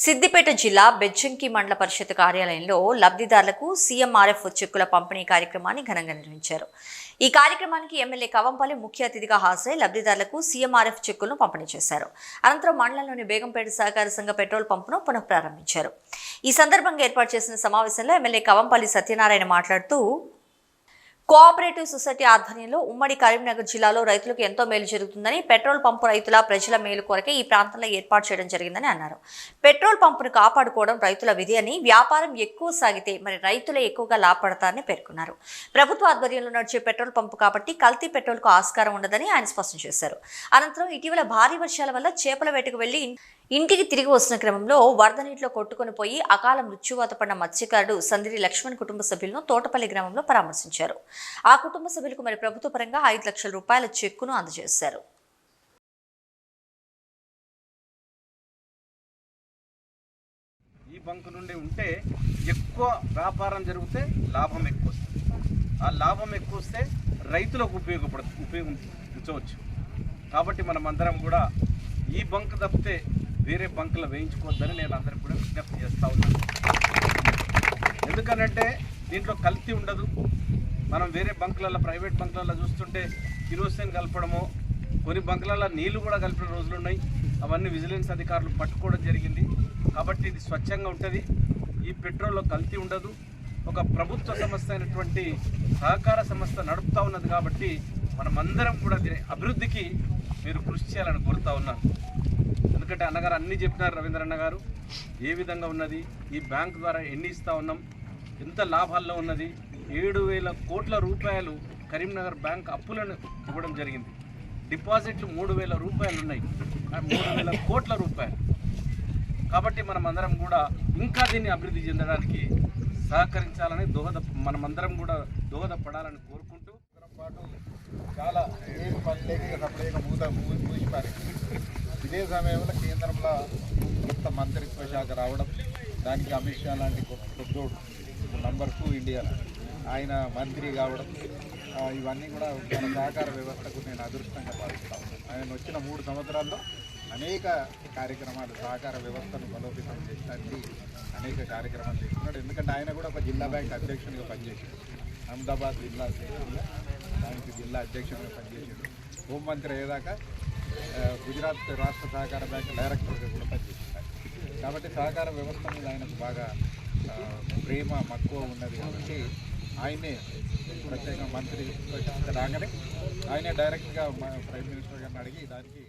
సిద్దిపేట జిల్లా బెజ్జంకి మండల పరిషత్ కార్యాలయంలో లబ్ధిదారులకు సీఎంఆర్ఎఫ్ చెక్కుల పంపిణీ కార్యక్రమాన్ని ఘనంగా నిర్వహించారు. ఈ కార్యక్రమానికి ఎమ్మెల్యే కవంపల్లి ముఖ్య అతిథిగా హాజరై లబ్ధిదారులకు సీఎంఆర్ఎఫ్ చెక్కులను పంపిణీ చేశారు. అనంతరం మండలంలోని బేగంపేట సహకార సంఘ పెట్రోల్ పంపును పునఃప్రారంభించారు. ఈ సందర్భంగా ఏర్పాటు చేసిన సమావేశంలో ఎమ్మెల్యే కవంపల్లి సత్యనారాయణ మాట్లాడుతూ కోఆపరేటివ్ సొసైటీ ఆధ్వర్యంలో ఉమ్మడి కరీంనగర్ జిల్లాలో రైతులకు ఎంతో మేలు జరుగుతుందని, పెట్రోల్ పంపు రైతుల ప్రజల మేలు కొరకే ఈ ప్రాంతంలో ఏర్పాటు చేయడం జరిగిందని అన్నారు. పెట్రోల్ పంపును కాపాడుకోవడం రైతుల విధి అని, వ్యాపారం ఎక్కువ సాగితే మరి రైతులే ఎక్కువగా లాభపడతారని పేర్కొన్నారు. ప్రభుత్వ ఆధ్వర్యంలో నడిచే పెట్రోల్ పంపు కాబట్టి కల్తీ పెట్రోల్కు ఆస్కారం ఉండదని ఆయన స్పష్టం చేశారు. అనంతరం ఇటీవల భారీ వర్షాల వల్ల చేపల వేటకు వెళ్లి ఇంటికి తిరిగి వస్తున్న క్రమంలో వరద నీటిలో కొట్టుకుని పోయి అకాల మృత్యువాత పడిన మత్స్యకారుడు సందిరి లక్ష్మణ్ కుటుంబ సభ్యులను తోటపల్లి గ్రామంలో పరామర్శించారు. ఆ కుటుంబ సభ్యులకు మరి ప్రభుత్వ పరంగా 5 లక్షల రూపాయల చెక్కును అందజేశారు. ఈ బంకు నుండి ఉంటే ఎక్కువ వ్యాపారం జరిగితే లాభం ఎక్కువ వస్తుంది. ఆ లాభం ఎక్కువ వస్తే రైతులకు ఉపయోగించవచ్చు. కాబట్టి మనం అందరం కూడా ఈ బంక్ తప్పితే వేరే బంకులు వేయించుకోవద్దని నేను అందరికి కూడా విజ్ఞప్తి చేస్తూ ఉన్నాను. ఎందుకనంటే దీంట్లో కల్తీ ఉండదు. మనం వేరే బంకులలో, ప్రైవేట్ బంకులలో చూస్తుంటే కిరోసిన్ కలపడము, కొన్ని బంకులలో నీళ్లు కూడా కలిపిన రోజులు ఉన్నాయి. అవన్నీ విజిలెన్స్ అధికారులు పట్టుకోవడం జరిగింది. కాబట్టి ఇది స్వచ్ఛంగా ఉంటుంది. ఈ పెట్రోల్లో కల్తీ ఉండదు. ఒక ప్రభుత్వ సంస్థ అయినటువంటి సహకార సంస్థ నడుపుతూ ఉన్నది. కాబట్టి మనమందరం కూడా దీని అభివృద్ధికి మీరు కృషి చేయాలని కోరుతా ఉన్నాను. ఎందుకంటే అన్నగారు అన్నీ చెప్పినారు. రవీంద్ర అన్న గారు ఏ విధంగా ఉన్నది, ఈ బ్యాంక్ ద్వారా ఎన్ని ఇస్తూ ఉన్నాం, ఎంత లాభాల్లో ఉన్నది. 7,000 కోట్ల రూపాయలు కరీంనగర్ బ్యాంక్ అప్పులను ఇవ్వడం జరిగింది. డిపాజిట్లు 3,000 రూపాయలు ఉన్నాయి. 3,000 కోట్ల రూపాయలు. కాబట్టి మనమందరం కూడా ఇంకా దీన్ని అభివృద్ధి చెందడానికి సహకరించాలని మనమందరం కూడా దోహదపడాలని కోరుకుంటూ పాటు చాలా ఏం పని లేక సపరేట్గా మూసిపారు. ఇదే సమయంలో కేంద్రంలో కొత్త మంత్రిత్వ శాఖ రావడం, దానికి అమిత్ షా లాంటి పెద్దోడు నంబర్ 2 ఇండియాలో ఆయన మంత్రి కావడం, ఇవన్నీ కూడా మన సహకార వ్యవస్థకు నేను అదృష్టంగా భావిస్తాను. ఆయన వచ్చిన 3 సంవత్సరాల్లో అనేక కార్యక్రమాలు, సహకార వ్యవస్థను బలోపేతం చేయడానికి అనేక కార్యక్రమాలు చేస్తున్నాడు. ఎందుకంటే ఆయన కూడా ఒక జిల్లా బ్యాంక్ అధ్యక్షునిగా పనిచేశాడు. అహ్మదాబాద్ జిల్లా దానికి జిల్లా అధ్యక్షునిగా పనిచేశాడు. హోంమంత్రి అయ్యేదాకా గుజరాత్ రాష్ట్ర సహకార బ్యాంక్ డైరెక్టర్గా కూడా పనిచేశాడు. కాబట్టి సహకార వ్యవస్థ మీద ఆయనకు బాగా ప్రేమ మక్కువ ఉన్నది. కాబట్టి ఆయనే ప్రత్యేకంగా మంత్రి రాగానే ఆయనే డైరెక్ట్గా ప్రైమ్ మినిస్టర్ గారిని అడిగి దానికి